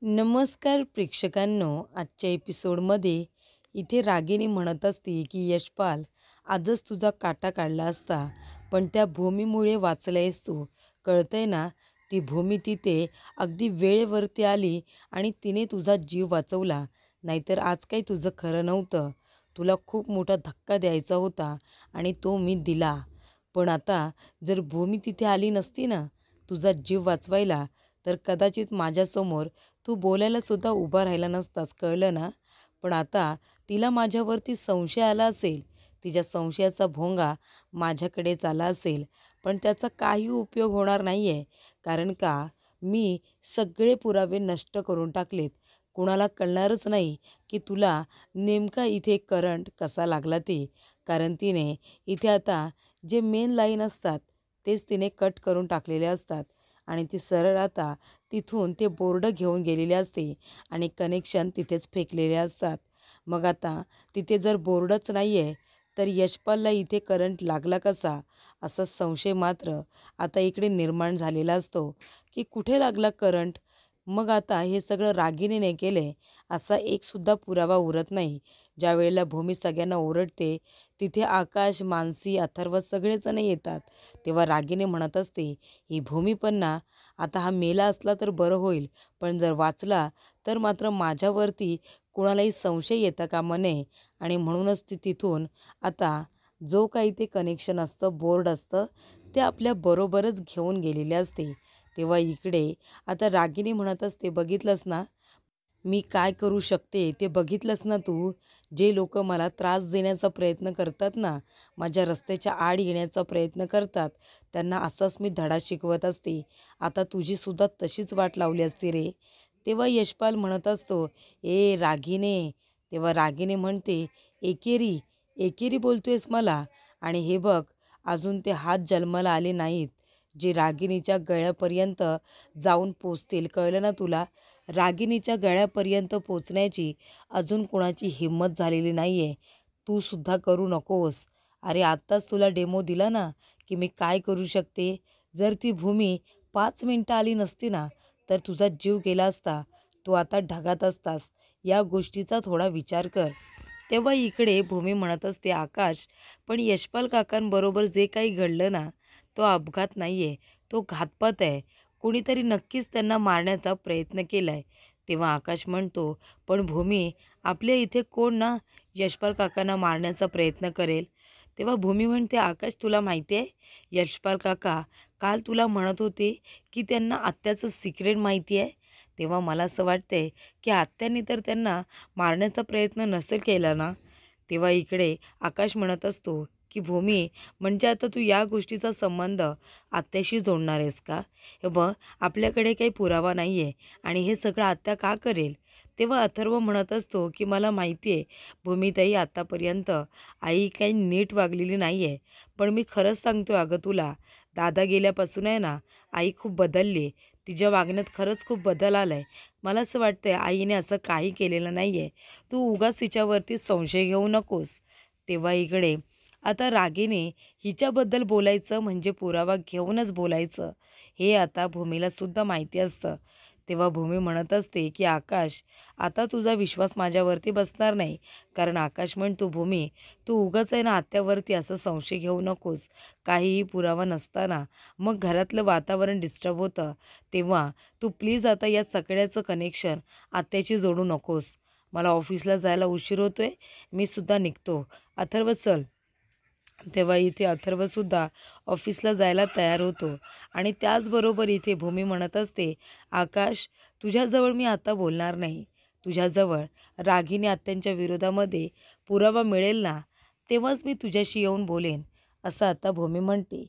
नमस्कार प्रेक्षकांनो, आजच्या एपिसोडमध्ये इथे रागिनी म्हणत असते की यशपाल, आजच तुझा काटा काढला असता, पण त्या भूमीमुळे वाचलायस तू. कळतंय ना? ती भूमी तिथे अगदी वेळेवरती आली आणि तिने तुझा जीव वाचवला. नाहीतर आज काही तुझं खरं नव्हतं. तुला खूप मोठा धक्का द्यायचा होता आणि तो मी दिला. पण आता जर भूमी तिथे आली नसती ना तुझा जीव वाचवायला, तर कदाचित माझ्यासमोर तू बोलायला सुद्धा उभा राहिला नसतास, कळलं ना? पण आता तिला माझ्यावरती संशय आला असेल, तिच्या संशयाचा भोंगा माझ्याकडेच आला असेल, पण त्याचा काही उपयोग होणार नाही आहे. कारण का, मी सगळे पुरावे नष्ट करून टाकलेत. कुणाला कळणारच नाही की तुला नेमका इथे करंट कसा लागला ते. कारण तिने इथे आता जे मेन लाईन असतात तेच तिने कट करून टाकलेले असतात आणि ती सरळ आता तिथून ते बोर्ड घेऊन गेलेले असते आणि कनेक्शन तिथेच फेकलेले असतात. मग आता तिथे जर बोर्डच नाही आहे, तर यशपालला इथे करंट लागला कसा, असा संशय मात्र आता इकडे निर्माण झालेला असतो की कुठे लागला करंट. मग आता हे सगळं रागिनीने केले असा एकसुद्धा पुरावा उरत नाही. ज्या वेळेला भूमी सगळ्यांना ओरडते, तिथे आकाश, मानसी, अथर्व सगळेजण येतात. तेव्हा रागिनी म्हणत असते, ही भूमी पण ना, आता हा मेला असला तर बरं होईल, पण जर वाचला तर मात्र माझ्यावरती कुणालाही संशय येता कामा नये. आणि म्हणूनच ती तिथून आता जो काही ते कनेक्शन असतं, बोर्ड असतं, ते आपल्या बरोबरच घेऊन गेलेले असते. तेव्हा इकडे आता रागिनी म्हणत असते, बघितलंस ना मी काय करू शकते ते, बघितलंस ना तू? जे लोक मला त्रास देण्याचा प्रयत्न करतात ना, माझ्या रस्त्याच्या आड येण्याचा प्रयत्न करतात, त्यांना असाच मी धडा शिकवत असते. आता तुझीसुद्धा तशीच वाट लावली असती रे. तेव्हा यशपाल म्हणत असतो, ए रागिने. तेव्हा रागिनी म्हणते, एकेरी एकेरी बोलतोयस मला? आणि हे बघ, अजून ते हात जन्माला आले नाहीत जे रागिनीच्या गळ्यापर्यंत जाऊन पोचतील, कळलं ना तुला? रागिनीच्या गळ्यापर्यंत पोचण्याची अजून कुणाची हिंमत झालेली नाही आहे. तू सुद्धा करू नकोस. अरे आत्ताच तुला डेमो दिला ना की मी काय करू शकते. जर ती भूमी 5 मिनटं आली नसती ना, तर तुझा जीव गेला असता. तू आता ढगात असतास. या गोष्टीचा थोडा विचार कर. तेव्हा इकडे भूमी म्हणत असते, आकाश, पण यशपाल काकांबरोबर जे काही घडलं ना, तो अपघात नाही आहे, तो घातपात आहे. कुणीतरी नक्कीच त्यांना मारण्याचा प्रयत्न केला आहे. तेव्हा आकाश म्हणतो, पण भूमी, आपल्या इथे कोण ना यशपाल काकांना मारण्याचा प्रयत्न करेल? तेव्हा भूमी म्हणते, आकाश, तुला माहिती आहे, यशपाल काका काल तुला म्हणत होते की त्यांना आत्याचं सिक्रेट माहिती आहे. तेव्हा मला असं वाटतंय की आत्याने तर त्यांना मारण्याचा प्रयत्न नसेल केला ना. तेव्हा इकडे आकाश म्हणत असतो की भूमी, म्हणजे आता तू या गोष्टीचा संबंध आत्याशी जोडणार आहेस का? हे बघ, आपल्याकडे काही पुरावा नाही आहे आणि हे सगळं आत्या का करेल? तेव्हा अथर्व म्हणत असतो की मला माहिती आहे भूमीताई, आत्तापर्यंत आई काही नीट वागलेली नाही आहे. पण मी खरंच सांगतो अगं तुला, दादा गेल्यापासून आहे ना, आई खूप बदलली आहे. तिच्या वागण्यात खरंच खूप बदल आला आहे. मला असं वाटतंय आईने असं काही केलेलं नाही आहे. तू उगाच तिच्यावरती संशय घेऊ नकोस. तेव्हा इकडे आता रागीने हिच्याबद्दल बोलायचं म्हणजे पुरावा घेऊनच बोलायचं, हे आता भूमीला सुद्धा माहिती असतं. तेव्हा भूमी म्हणत असते की आकाश, आता तुझा विश्वास माझ्यावरती बसणार नाही. कारण आकाश म्हणतो, भूमी, तू उगाच आहे ना आत्यावरती असं संशय घेऊ नकोस. काहीही पुरावा नसताना मग घरातलं वातावरण डिस्टर्ब होतं. तेव्हा तू प्लीज आता या सगळ्याचं कनेक्शन आत्याशी जोडू नकोस. मला ऑफिसला जायला उशीर होतोय, मी सुद्धा निघतो. अथर्व, चल. तेव्हा इथे अथर्वसुद्धा ऑफिसला जायला तयार होतो आणि त्याचबरोबर इथे भूमी म्हणत असते, आकाश, तुझ्याजवळ मी आता बोलणार नाही. तुझ्याजवळ रागिनी आत्यांच्या विरोधामध्ये पुरावा मिळेल ना, तेव्हाच मी तुझ्याशी येऊन बोलेन, असं आता भूमी म्हणते.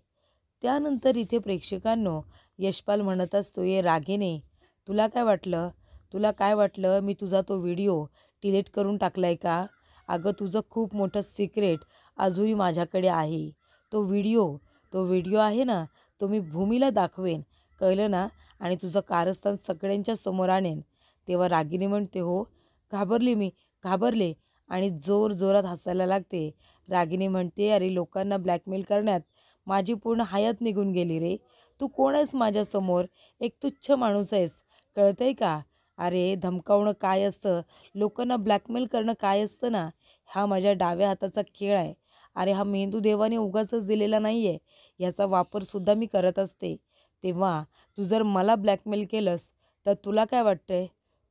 त्यानंतर इथे प्रेक्षकांनो, यशपाल म्हणत असतो, ये रागिनी, तुला काय वाटलं? तुला काय वाटलं मी तुझा तो व्हिडिओ डिलीट करून टाकलाय का? अगं, तुझं खूप मोठं सिक्रेट अजूनही माझ्याकडे आहे. तो व्हिडिओ आहे ना, तो मी भूमीला दाखवेन, कळलं ना? आणि तुझं कारस्थान सगळ्यांच्या समोर आणेन. तेव्हा रागिनी म्हणते, हो, घाबरले आणि जोरात हसायला लागते. रागिनी म्हणते, अरे लोकांना ब्लॅकमेल करण्यात माझी पूर्ण हयात निघून गेली रे. तू कोण आहेस माझ्यासमोर? एक तुच्छ माणूस आहेस, कळतंय का? अरे धमकावणं काय असतं, लोकांना ब्लॅकमेल करणं काय असतं ना, हा माझ्या डाव्या हाताचा खेळ आहे. अरे हा मेंदू देवाने उगाचच दिलेला नाही आहे, ह्याचा वापरसुद्धा मी करत असते. तेव्हा तू जर मला ब्लॅकमेल केलंस तर तुला काय वाटतंय,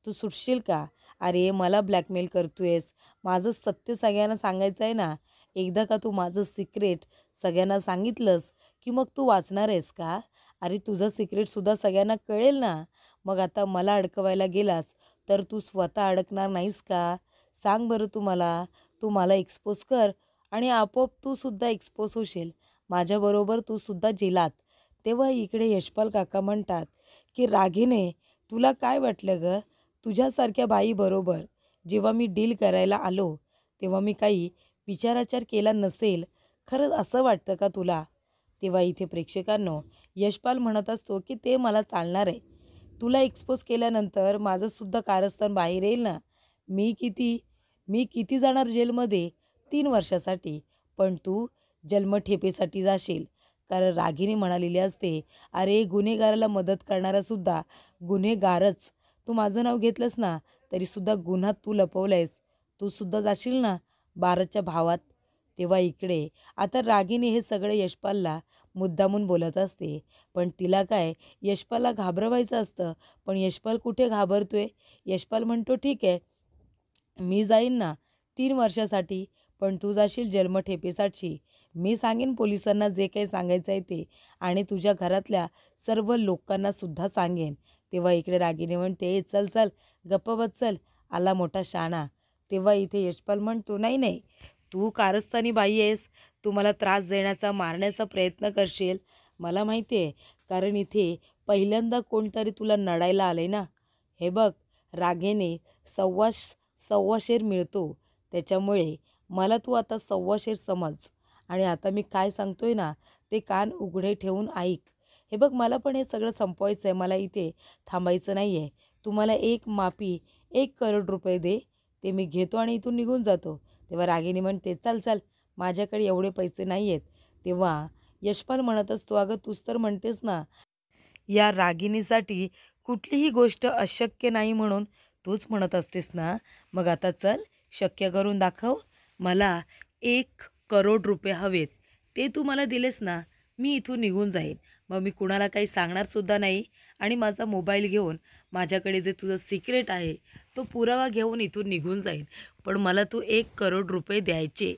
तू सुटशील का? अरे मला ब्लॅकमेल करतोयस, माझं सत्य सगळ्यांना सांगायचं आहे ना. एकदा का तू माझं सिक्रेट सगळ्यांना सांगितलंस की मग तू वाचणार आहेस का? अरे तुझं सिक्रेटसुद्धा सगळ्यांना कळेल ना. मग आता मला अडकवायला गेलास तर तू स्वतः अडकणार नाहीस का? सांग बरं तू मला. तू मला एक्सपोज कर आणि आपोआप तू सुद्धा एक्सपोज होशील. माझ्याबरोबर तू सुद्धा जेलात. तेव्हा इकडे यशपाल काका म्हणतात की रागिने, तुला काय वाटलं गं? तुझ्यासारख्या बाईबरोबर जेव्हा मी डील करायला आलो तेव्हा मी काही विचाराचार केला नसेल, खरंच असं वाटतं का तुला? तेव्हा इथे प्रेक्षकांनो, यशपाल म्हणत असतो की ते मला चालणार आहे. तुला एक्सपोज केल्यानंतर माझंसुद्धा कारस्थान बाहेर येईल ना. मी किती मी किती जाणार जेलमध्ये? 3 वर्षासाठी. पण तू जन्मठेपेसाठी जाशील. कारण रागिनी म्हणालेली असते, अरे गुन्हेगाराला मदत करणारासुद्धा गुन्हेगारच. तू माझं नाव घेतलंस ना तरीसुद्धा गुन्हा तू लपवलायस. तू सुद्धा जाशील ना भारतच्या भावात. तेव्हा इकडे आता रागिनी हे सगळे यशपालला मुद्दामून बोलत असते. पण तिला काय, यशपालला घाबरवायचं असतं. पण यशपाल कुठे घाबरतोय. यशपाल म्हणतो ठीक आहे, मी जाईन ना 3 वर्षासाठी, पण तू जाशील जन्मठेपेसाठी. मी सांगेन पोलिसांना जे काही सांगायचं आहे ते, आणि तुझ्या घरातल्या सर्व लोकांना सुद्धा सांगेन. तेव्हा इकडे रागिनी म्हणते, चल चल गप्प बस, चल आला मोठा शाणा. तेव्हा इथे यशपाल म्हणतो, नाही नाही, तू कारस्थानी बाई आहेस, तू मला त्रास देण्याचा मारण्याचा प्रयत्न करशील, मला माहिती आहे. कारण इथे पहिल्यांदा कोणतरी तुला नडायला आले ना. हे बघ, रागेने सव्वा सव्वा शेर मिळतो, त्याच्यामुळे मला तू आता सव्वा शेर समज. आणि आता मी काय सांगतोय ना ते कान उघडे ठेवून ऐक. हे बघ, मला पण हे सगळं संपवायचं आहे, मला इथे थांबायचं नाही आहे. तू मला एक माफी 1 करोड रुपये दे, ते मी घेतो आणि इथून निघून जातो. तेव्हा रागिनी म्हणते, चल चल, माझ्याकडे एवढे पैसे नाही आहेत. तेव्हा यशपाल म्हणत असतो, अगं तूच तर म्हणतेस ना या रागिनीसाठी कुठलीही गोष्ट अशक्य नाही म्हणून. तूच म्हणत असतेस ना, मग आता चल शक्य करून दाखव. मला 1 करोड रुपये हवेत, ते तू मला दिलेस ना, मी इथून निघून जाईन. मग मी कुणाला काही सांगणारसुद्धा नाही आणि माझा मोबाईल घेऊन माझ्याकडे जे तुझं सिक्रेट आहे तो पुरावा घेऊन इथून निघून जाईन. पण मला तू 1 करोड रुपये द्यायचे.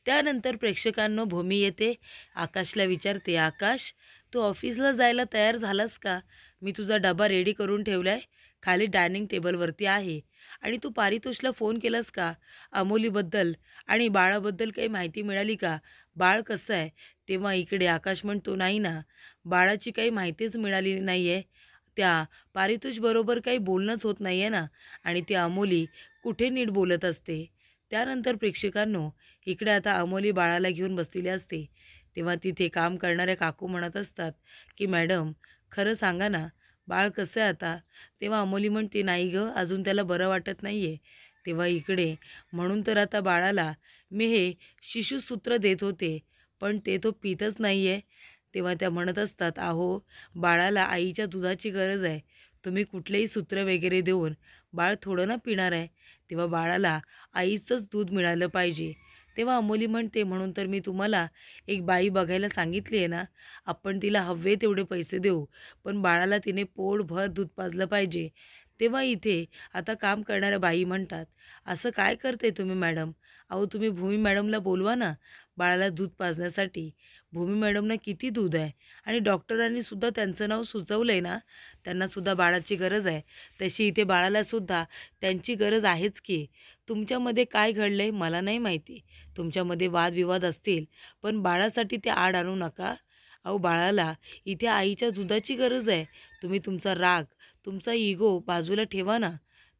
त्यानंतर प्रेक्षकांनो भूमी येते, आकाशला विचारते, आकाश तू ऑफिसला जायला तयार झालास का? मी तुझा डबा रेडी करून ठेवला आहे, खाली डायनिंग टेबलवरती आहे. आणि तू पारितोषला फोन केलास का? अमोलीबद्दल आणि बाळाबद्दल काही माहिती मिळाली का? बाळ कसं आहे? तेव्हा इकडे आकाश म्हणतो, नाही ना, बाळाची काही माहितीच मिळालेली नाही आहे. त्या पारितोषबरोबर काही बोलणंच होत नाही आहे ना, आणि ती अमोली कुठे नीट बोलत असते. त्यानंतर प्रेक्षकांनो, इकडे आता अमोली बाळाला घेऊन बसलेली असते. तेव्हा तिथे काम करणाऱ्या काकू म्हणत असतात की मॅडम खरं सांगा ना, बाळ कसं आहे आता? तेव्हा अमोली म्हणते, नाही गं, अजून त्याला बरं वाटत नाही आहे. तेव्हा इकडे म्हणून तर आता बाळाला मी हे शिशुसूत्र देत होते, पण ते तो पितच नाही आहे. तेव्हा त्या म्हणत असतात, अहो बाळाला आईच्या दुधाची गरज आहे, तुम्ही कुठलेही सूत्र वगैरे देऊन बाळ थोडं ना पिणार आहे. तेव्हा बाळाला आईचंच दूध मिळालं पाहिजे. तेव्हा अमोली म्हणते, म्हणून तर मी तुम्हाला एक बाई बघायला सांगितली आहे ना, आपण तिला हवे तेवढे पैसे देऊ, पण बाळाला तिने पोटभर दूध पाजलं पाहिजे. तेव्हा इथे आता काम करणाऱ्या बाई म्हणतात, असं काय करते तुम्ही मॅडम? अहो तुम्ही भूमी मॅडमला बोलवा ना बाळाला दूध पाजण्यासाठी. भूमी मॅडमना किती दूध आहे, आणि डॉक्टरांनी सुद्धा त्यांचं नाव सुचवलं आहे ना, त्यांनासुद्धा बाळाची गरज आहे. तशी इथे बाळालासुद्धा त्यांची गरज आहेच की. तुमच्यामध्ये काय घडलं आहे मला नाही माहिती, तुमच्यामध्ये वादविवाद असतील, पण बाळासाठी ते आड आणू नका. अहो बाळाला इथे आईच्या दुधाची गरज आहे. तुम्ही तुमचा राग, तुमचा इगो बाजूला ठेवा ना.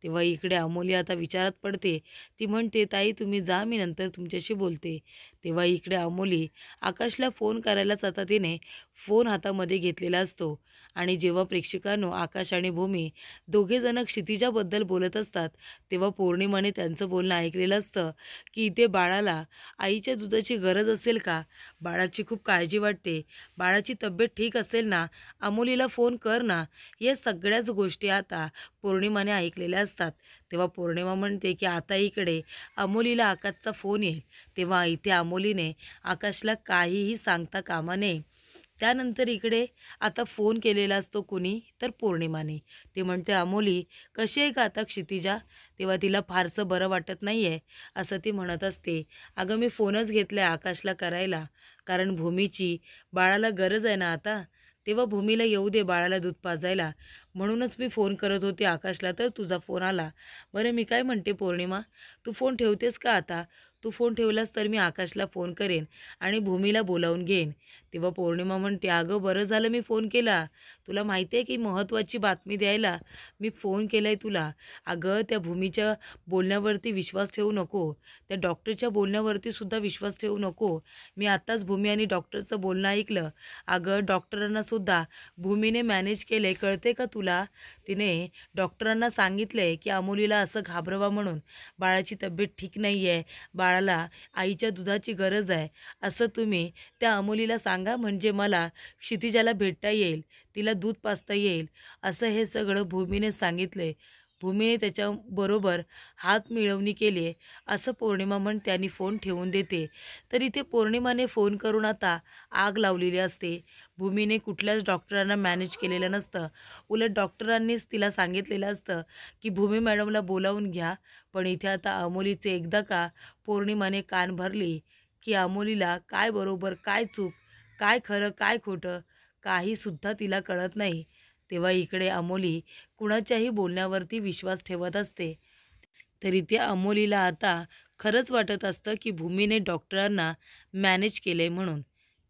तेव्हा इकडे अमोली आता विचारात पडते. ती म्हणते, ताई तुम्ही जा, मी नंतर तुमच्याशी बोलते. तेव्हा इकडे अमोली आकाशला फोन करायलाच आता तिने फोन हातामध्ये घेतलेला असतो आणि जेव्हा प्रेक्षकांनो आकाश आणि भूमी दोघेजण क्षितिजाबद्दल बोलत असतात तेव्हा पौर्णिमाने त्यांचं बोलणं ऐकलेलं असतं की इथे बाळाला आईच्या दुधाची गरज असेल का, बाळाची खूप काळजी वाटते, बाळाची तब्येत ठीक असेल ना, अमोलीला फोन कर ना. या सगळ्याच गोष्टी आता पौर्णिमाने ऐकलेल्या असतात. तेव्हा पौर्णिमा म्हणते की आता इकडे अमोलीला आकाशचा फोन येईल. तेव्हा इथे अमोलीने आकाशला काहीही सांगता कामा नये. त्यानंतर इकडे आता फोन केलेला असतो कुणी, तर पौर्णिमाने. ते म्हणते अमोली कशी आहे का आता क्षितिजा. तेव्हा तिला फारसं बरं वाटत नाही आहे असं ती म्हणत असते. अगं मी फोनच घेतला आहे आकाशला करायला, कारण भूमीची बाळाला गरज आहे ना आता. तेव्हा भूमीला येऊ दे बाळाला दूध पाजायला, म्हणूनच मी फोन करत होते आकाशला, तर तुझा फोन आला. बरं मी काय म्हणते पौर्णिमा, तू फोन ठेवतेस का आता. तू फोन ठेवलास तर मी आकाशला फोन करेन आणि भूमीला बोलावून घेईन. तेव्हा पौर्णिमा म्हणते अगं बरं झालं मी फोन केला, तुला माहिती आहे की महत्त्वाची बातमी द्यायला मी फोन केला आहे तुला. अगं त्या भूमीच्या बोलण्यावरती विश्वास ठेवू नको, त्या डॉक्टरच्या बोलण्यावरती सुद्धा विश्वास ठेवू नको. मी आत्ताच भूमी आणि डॉक्टरचं बोलणं ऐकलं. अगं डॉक्टरांना सुद्धा भूमीने मॅनेज केले, कळते का तुला. तिने डॉक्टरांना सांगितलं आहे की अमोलीला असं घाबरवा म्हणून, बाळाची तब्येत ठीक नाही आहे, बाळाला आईच्या दुधाची गरज आहे असं तुम्ही त्या अमोलीला सांगा, म्हणजे मला क्षितिजाला भेटता येईल, तिला दूध पाजता येईल. असं हे सगळं भूमीने सांगितले. भूमीने त्याच्याबरोबर हात मिळवणी केली आहे असं पौर्णिमा म्हणते आणि फोन ठेवून देते. तर इथे पौर्णिमाने फोन करून आता आग लावलेली असते. भूमीने कुठल्याच डॉक्टरांना मॅनेज केलेलं नसतं. उलट डॉक्टरांनीच तिला सांगितलेलं असतं की भूमी मॅडमला बोलावून घ्या. पण इथे आता अमोलीचे एकदा का पौर्णिमाने कान भरली की अमोलीला काय बरोबर काय चूक, काय खरं काय खोटं, काहीसुद्धा तिला कळत नाही. तेव्हा इकडे अमोली कुणाच्याही बोलण्यावरती विश्वास ठेवत असते. तर इथे अमोलीला आता खरंच वाटत असतं की भूमीने डॉक्टरांना मॅनेज केलं आहे म्हणून.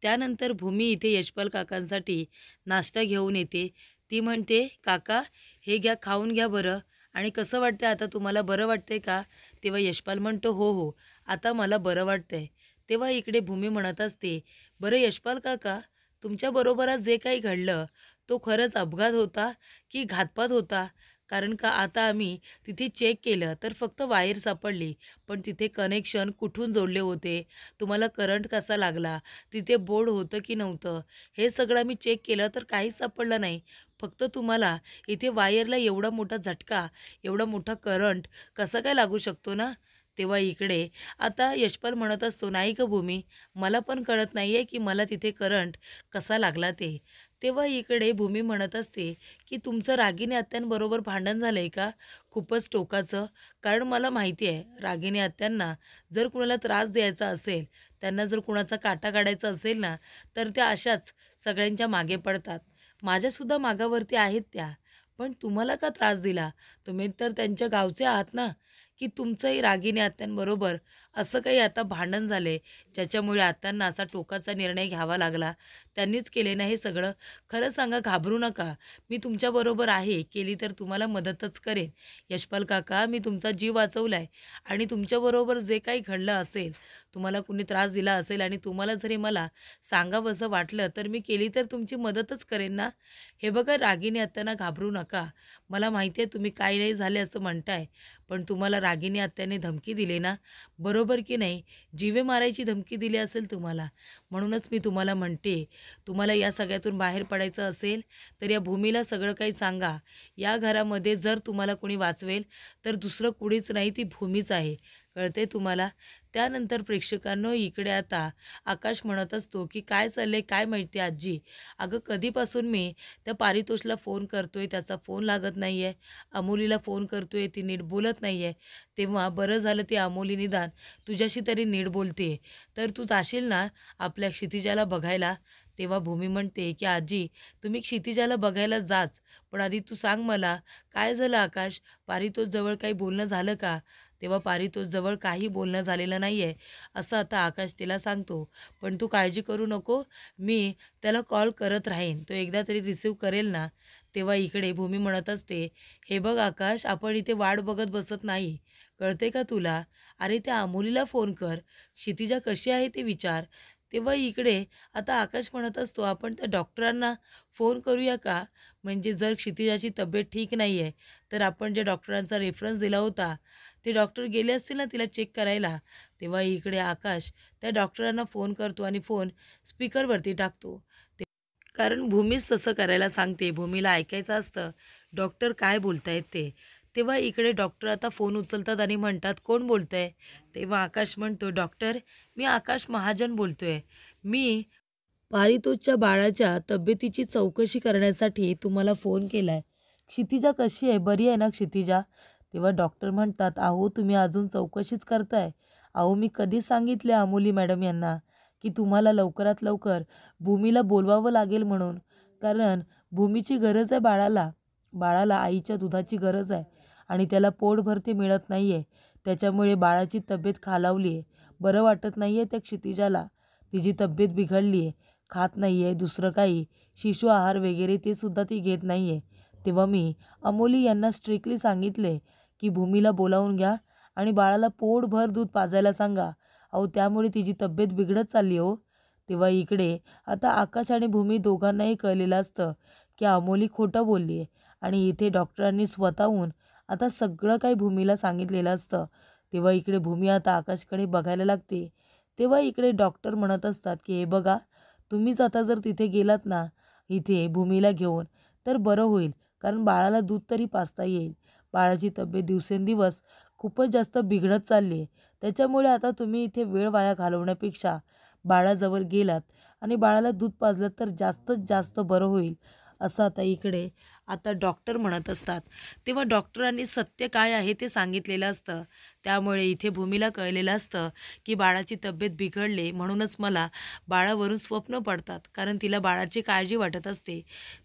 त्यानंतर भूमी इथे यशपाल काकांसाठी नाश्ता घेऊन येते. ती म्हणते काका हे घ्या, खाऊन घ्या बरं, आणि कसं वाटतं आता तुम्हाला, बरं वाटतंय का. तेव्हा यशपाल म्हणतो हो हो आता मला बरं वाटतंय. तेव्हा इकडे भूमी म्हणत असते बरं यशपाल काका, तुमच्याबरोबर आज जे काही घडलं तो खरंच अपघात होता की घातपात होता. कारण का आता आम्ही तिथे चेक केलं तर फक्त वायर सापडली, पण तिथे कनेक्शन कुठून जोडले होते, तुम्हाला करंट कसा लागला, तिथे बोर्ड होतं की नव्हतं, हे सगळं आम्ही चेक केलं तर काहीच सापडलं नाही. फक्त तुम्हाला इथे वायरला एवढा मोठा झटका, एवढा मोठा करंट कसा काय लागू शकतो ना. तेव्हा इकडे आता यशपाल म्हणत असतो नाही का भूमी, मला पण कळत नाही आहे की मला तिथे करंट कसा लागला ते. तेव्हा इकडे भूमी म्हणत असते की तुमचं रागिनी आत्यांबरोबर भांडण झालं आहे का, खूपच टोकाचं. कारण मला माहिती आहे रागिनी आत्यांना जर कुणाला त्रास द्यायचा असेल, त्यांना जर कुणाचा काटा काढायचा असेल ना, तर त्या अशाच सगळ्यांच्या मागे पडतात. माझ्यासुद्धा मागावरती आहेत त्या. पण तुम्हाला का त्रास दिला, तुम्ही तर त्यांच्या गावचे आहात ना, की तुमचंही रागिनी आत्यांबरोबर असं काही आता भांडण झाले ज्याच्यामुळे आत्यांना असा टोकाचा निर्णय घ्यावा लागला. त्यांनीच केले ना हे सगळं. खरं सांगा, घाबरू नका, मी तुमच्याबरोबर आहे, केली तर तुम्हाला मदतच करेन. यशपाल काका मी तुमचा जीव वाचवला आहे आणि तुमच्याबरोबर जे काही घडलं असेल, तुम्हाला कुणी त्रास दिला असेल आणि तुम्हाला जरी मला सांगावंसं वाटलं तर मी केली तर तुमची मदतच करेन ना. हे बघा रागिनी आत्यांना घाबरू नका. मला माहिती आहे तुम्ही काही नाही झाले असं म्हणताय, पण तुम्हाला रागिनी आत्याने धमकी दिली ना, बरोबर की नाही, जीवे मारायची धमकी दिली असेल तुम्हाला. म्हणूनच मी तुम्हाला म्हणते, तुम्हाला या सगळ्यातून बाहेर पडायचं असेल तर या भूमीला सगळं काही सांगा. या घरामध्ये जर तुम्हाला कोणी वाचवेल तर दुसरं कुणीच नाही, ती भूमीच आहे, कळते तुम्हाला. त्यानंतर प्रेक्षकांनो इकडे आता आकाश म्हणत असतो की काय चाललंय काय माहिती आजी, अगं कधीपासून मी त्या पारितोषला फोन करतोय, त्याचा फोन लागत नाही आहे, अमोलीला फोन करतोय ती नीट बोलत नाही आहे. तेव्हा बरं झालं ती अमोली निदान तुझ्याशी तरी नीट बोलते, तर तू जाशील ना आपल्या क्षितिजाला बघायला. तेव्हा भूमी म्हणते की आजी तुम्ही क्षितिजाला बघायला जाच, पण आधी तू सांग मला काय झालं आकाश, पारितोषजवळ काही बोलणं झालं का. तेव्हा पारितोषजवळ काही बोलणं झालेलं नाही आहे असं आता आकाश तिला सांगतो. पण तू काळजी करू नको, मी त्याला कॉल करत राहीन, तो एकदा तरी रिसीव करेल ना. तेव्हा इकडे भूमी म्हणत असते हे बघ आकाश, आपण इथे वाट बघत बसत नाही, कळते का तुला. अरे त्या अमोलीला फोन कर, क्षितिजा कशी आहे ते विचार. तेव्हा इकडे आता आकाश म्हणत असतो आपण त्या डॉक्टरांना फोन करूया का, म्हणजे जर क्षितिजाची तब्येत ठीक नाही आहे तर आपण जे डॉक्टरांचा रेफरन्स दिला होता ते डॉक्टर गेले असतील ना तिला चेक करायला. तेव्हा इकडे आकाश त्या डॉक्टरांना फोन करतो आणि फोन स्पीकरवरती टाकतो. कारण भूमीच तसं करायला सांगते. भूमीला ऐकायचं असतं डॉक्टर काय बोलतायत ते. तेव्हा इकडे डॉक्टर आता फोन उचलतात आणि म्हणतात, कोण बोलतंय? तेव्हा आकाश म्हणतो, डॉक्टर मी आकाश महाजन बोलतोय. मी पारितोषच्या बाळाच्या तब्येतीची चौकशी करण्यासाठी तुम्हाला फोन केला आहे. क्षितिजा कशी आहे? बरी आहे ना क्षितिजा? तेव्हा डॉक्टर म्हणतात, अहो तुम्ही अजून चौकशीच करताय. अहो मी कधीच सांगितले अमोली मॅडम यांना की तुम्हाला लवकरात लवकर भूमीला बोलवावं लागेल म्हणून. कारण भूमीची गरज आहे बाळाला. बाळाला आईच्या दुधाची गरज आहे आणि त्याला पोटभर ते मिळत नाही आहे. त्याच्यामुळे बाळाची तब्येत खालावली आहे. बरं वाटत नाही आहे त्या क्षितिजाला. तिची तब्येत बिघडली आहे. खात नाही आहे दुसरं काही शिशु आहार वगैरे ते सुद्धा ती घेत नाही आहे. तेव्हा मी अमोली यांना स्ट्रिक्टली सांगितले की भूमीला बोलावून घ्या आणि बाळाला पोटभर दूध पाजायला सांगा. अहो त्यामुळे तिची तब्येत बिघडत चालली हो. तेव्हा इकडे आता आकाश आणि भूमी दोघांनाही कळलेलं असतं की अमोली खोटं बोलली आहे आणि इथे डॉक्टरांनी स्वतःहून आता सगळं काही भूमीला सांगितलेलं असतं. तेव्हा इकडे भूमी आता आकाशकडे बघायला लागते. तेव्हा इकडे डॉक्टर म्हणत असतात की हे बघा, तुम्हीच आता जर तिथे गेलात ना इथे भूमीला घेऊन तर बरं होईल. कारण बाळाला दूध तरी पाजता येईल. बाळाची तब्येत दिवसेंदिवस खूपच जास्त बिघडत चालली आहे. त्याच्यामुळे आता तुम्ही इथे वेळ वाया घालवण्यापेक्षा बाळाजवळ गेलात आणि बाळाला दूध पाजलं तर जास्तीत जास्त बरं होईल असं आता इकडे आता डॉक्टर म्हणत असतात. तेव्हा डॉक्टरांनी सत्य काय आहे ते सांगितलेलं असतं. त्यामुळे इथे भूमीला कळलेलं असतं की बाळाची तब्येत बिघडले म्हणूनच मला बाळावरून स्वप्न पडतात. कारण तिला बाळाची काळजी वाटत असते.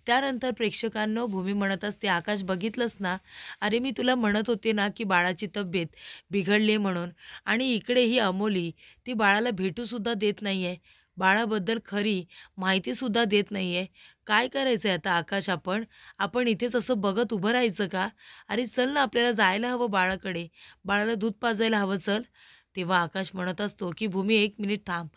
त्यानंतर प्रेक्षकांनो भूमी म्हणत असते, आकाश बघितलंस ना, अरे मी तुला म्हणत होते ना की बाळाची तब्येत बिघडली म्हणून. आणि इकडे ही अमोली ती बाळाला भेटूसुद्धा देत नाही आहे. बाळाबद्दल खरी माहितीसुद्धा देत नाही आहे. काय करायचं आहे आता आकाश? आपण इथेच असं बघत उभं राहायचं का? अरे चल ना, आपल्याला जायला हवं बाळाकडे. बाळाला दूध पाजायला हवं, चल. तेव्हा आकाश म्हणत असतो की भूमी 1 मिनिट थांब.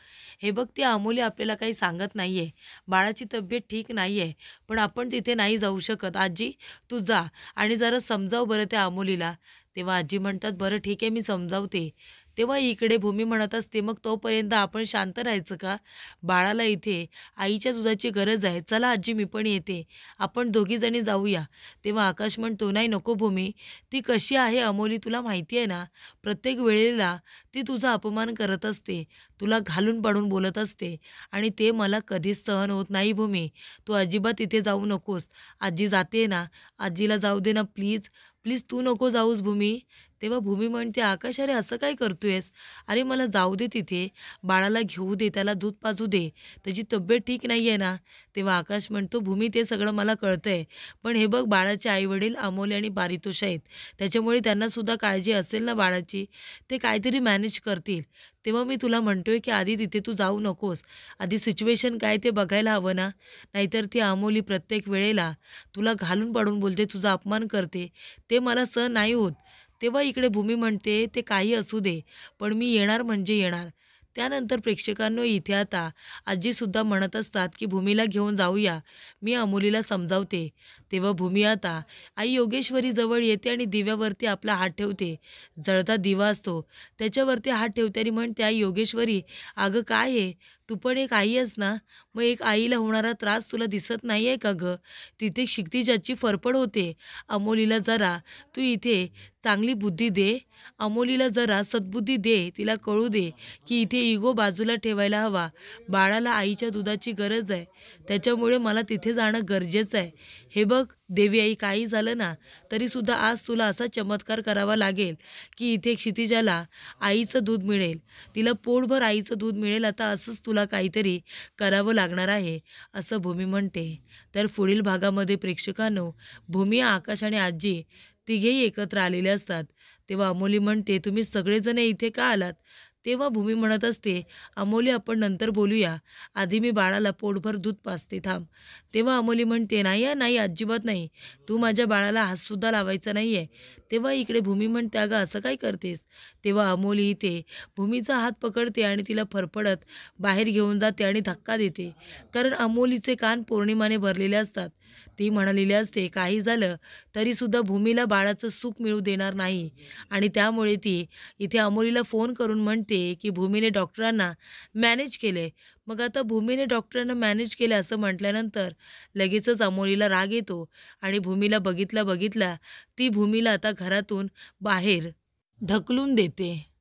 हे बघ ती अमोली आपल्याला काही सांगत नाही आहे. बाळाची तब्येत ठीक नाही आहे. पण आपण तिथे नाही जाऊ शकत. आजी तू जा आणि जरा समजाव बरं त्या अमोलीला. तेव्हा आजी म्हणतात, बरं ठीक आहे मी समजावते. तेव्हा इकडे भूमी म्हणत असते, मग तोपर्यंत आपण शांत राहायचं का? बाळाला इथे आईच्या दुधाची गरज आहे. चला आजी मी पण येते. आपण दोघीजणी जाऊया. तेव्हा आकाश म्हणतो, नाही नको भूमी. ती कशी आहे अमोली तुला माहिती आहे ना. प्रत्येक वेळेला ती तुझा अपमान करत असते. तुला घालून पाडून बोलत असते आणि ते मला कधीच सहन होत नाही भूमी. तू अजिबात तिथे जाऊ नकोस. आजी जाते ना, आजीला जाऊ दे ना प्लीज. प्लीज तू नको जाऊस भूमी. तेव्हा भूमी म्हणते, आकाश अरे असं काय करतोयस? अरे मला जाऊ दे तिथे. बाळाला घेऊ दे, त्याला दूध पाजू दे. त्याची तब्येत ठीक नाही आहे ना. तेव्हा आकाश म्हणतो, भूमी ते सगळं मला कळतंय. पण हे बघ बाळाचे आईवडील अमोल आणि पारितोष आहेत. त्याच्यामुळे त्यांनासुद्धा काळजी असेल ना बाळाची. ते काहीतरी मॅनेज करतील. तेव्हा मी तुला म्हणतोय की आधी तिथे तू जाऊ नकोस. आधी सिच्युएशन काय ते बघायला हवं ना. नाहीतर ती अमोली प्रत्येक वेळेला तुला घालून पाडून बोलते, तुझा अपमान करते. ते मला सहन नाही होत. तेव्हा इकडे भूमी म्हणते, ते काही असू दे, पण मी येणार म्हणजे येणार. त्यानंतर प्रेक्षकांनो इथे आता आजीसुद्धा म्हणत असतात की भूमीला घेऊन जाऊया. मी अमोलीला समजावते. तेव्हा भूमी आता आई योगेश्वरी जवळ येते आणि दिव्यावरती आपला हात ठेवते. जळता दिवा असतो त्याच्यावरती हात ठेवते आणि म्हणते, आई योगेश्वरी अगं काय आहे? तू पण एक आई आहेस ना. मग एक आईला होणारा त्रास तुला दिसत नाही आहे का गं? तिथे क्षितिजाची फरफड होते. अमोलीला जरा तू इथे चांगली बुद्धी दे. अमोलीला जरा सद्बुद्धी दे. तिला कळू दे की इथे इगो बाजूला ठेवायला हवा. बाळाला आईच्या दुधाची गरज आहे. त्याच्यामुळे मला तिथे जाणं गरजेचं आहे. हे बघ देवी आई, काही झालं ना तरीसुद्धा आज तुला असा चमत्कार करावा लागेल की इथे क्षितिजाला आईचं दूध मिळेल. तिला पोटभर आईचं दूध मिळेल. आता असंच तुला काहीतरी करावं लागणार आहे असं भूमी म्हणते. तर पुढील भागामध्ये प्रेक्षकांनो भूमी, आकाश आणि आजी तिघेही एकत्र आलेले असतात. तेव्हा अमोली म्हणते, तुम्ही सगळेजण इथे का आलात? तेव्हा भूमी म्हणत असते, अमोली आपण नंतर बोलूया. आधी मी बाळाला पोटभर दूध पाजते, थांब. तेव्हा अमोली म्हणते, नाही नाही अजिबात नाही. तू माझ्या बाळाला हातसुद्धा लावायचा नाही आहे. तेव्हा इकडे भूमी म्हणते, अगं असं काय करतेस? तेव्हा अमोली इथे भूमीचा हात पकडते आणि तिला फरफडत बाहेर घेऊन जाते आणि धक्का देते. कारण अमोलीचे कान पौर्णिमाने भरलेले असतात. ती म्हणालेली असते काही झालं तरीसुद्धा भूमीला बाळाचं सुख मिळू देणार नाही आणि त्यामुळे ती इथे अमोलीला फोन करून म्हणते की भूमीने डॉक्टरांना मॅनेज केले. मग आता भूमीने डॉक्टरांना मॅनेज केलं असं म्हटल्यानंतर लगेचच अमोलीला राग येतो आणि भूमीला बघितल्या बघितल्या ती भूमीला आता घरातून बाहेर ढकलून देते.